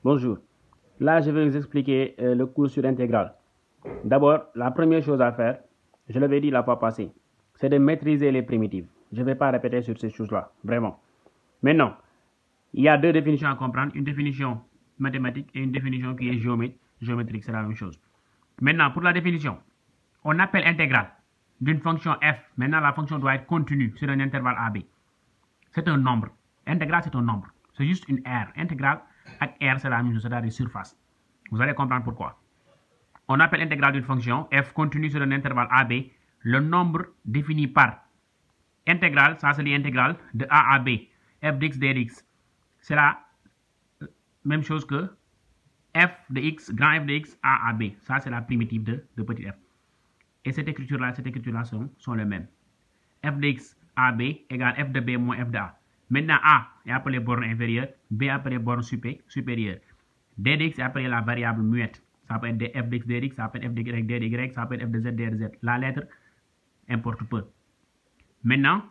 Bonjour. Là, je vais vous expliquer le cours sur l'intégrale. D'abord, la première chose à faire, je l'avais dit la fois passée, c'est de maîtriser les primitives. Je ne vais pas répéter sur ces choses-là, vraiment. Maintenant, il y a deux définitions à comprendre, une définition mathématique et une définition qui est géométrique, c'est la même chose. Maintenant, pour la définition, on appelle intégrale d'une fonction f. Maintenant, la fonction doit être continue sur un intervalle AB. C'est un nombre. Intégrale, c'est un nombre. C'est juste une R. Intégrale avec R, c'est la même chose, c'est-à-dire surface. Vous allez comprendre pourquoi. On appelle intégrale d'une fonction f continue sur un intervalle AB le nombre défini par intégrale, ça c'est l'intégrale de A à B, f de x dx. C'est la même chose que f de x, grand F de x, A à B. Ça c'est la primitive de petit f. Et cette écriture-là sont les mêmes. F de x à B égale f de B moins f de A. Maintenant, A est appelé borne inférieure, B est appelé borne supérieure. D de x est appelé la variable muette. Ça peut être f de x dx, ça peut être f de y dy, ça peut être f de z dz. La lettre importe peu. Maintenant,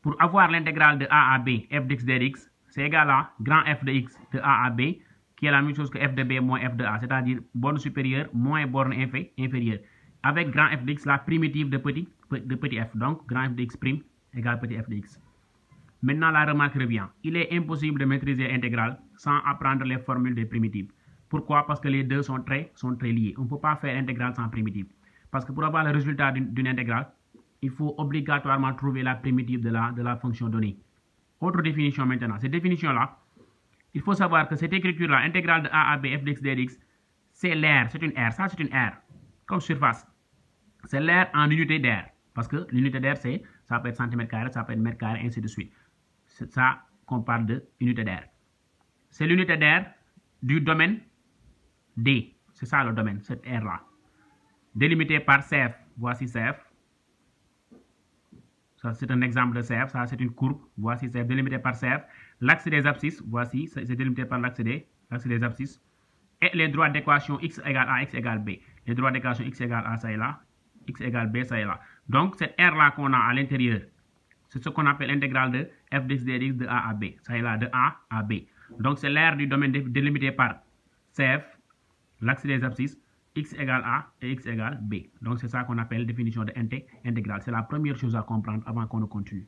pour avoir l'intégrale de A à B, f de x dx, c'est égal à grand F de x de A à B, qui est la même chose que f de B moins f de A, c'est-à-dire borne supérieure moins borne inférieure. Avec grand F de x, la primitive de petit f. Donc, grand F de x' égale petit f de x. Maintenant, la remarque revient. Il est impossible de maîtriser l'intégrale sans apprendre les formules des primitives. Pourquoi? Parce que les deux sont très liés. On ne peut pas faire intégrale sans primitive. Parce que pour avoir le résultat d'une intégrale, il faut obligatoirement trouver la primitive de la fonction donnée. Autre définition maintenant. Cette définition-là, il faut savoir que cette écriture-là, intégrale de A à B, f de x dx, c'est l'air, c'est une R. Ça, c'est une R, comme surface. C'est l'air en unité d'air. Parce que l'unité d'air, ça peut être centimètre carré, ça peut être mètre carré, ainsi de suite. C'est ça qu'on parle de unité d'air. C'est l'unité d'air du domaine D. C'est ça le domaine, cette R-là. Délimité par CF. Voici CF. Ça, c'est un exemple de CF. Ça, c'est une courbe. Voici CF délimité par CF. L'axe des abscisses, voici, c'est délimité par l'axe des abscisses. Et les droits d'équation x égale a, x égale b. Les droits d'équation x égale a, ça est là. X égale b, ça est là. Donc, cette R-là qu'on a à l'intérieur, c'est ce qu'on appelle l'intégrale de f de x dx de a à b. Ça est là, de a à b. Donc, c'est l'aire du domaine délimité par CF, l'axe des abscisses, x égale a et x égale b. Donc, c'est ça qu'on appelle définition de intégrale. C'est la première chose à comprendre avant qu'on ne continue.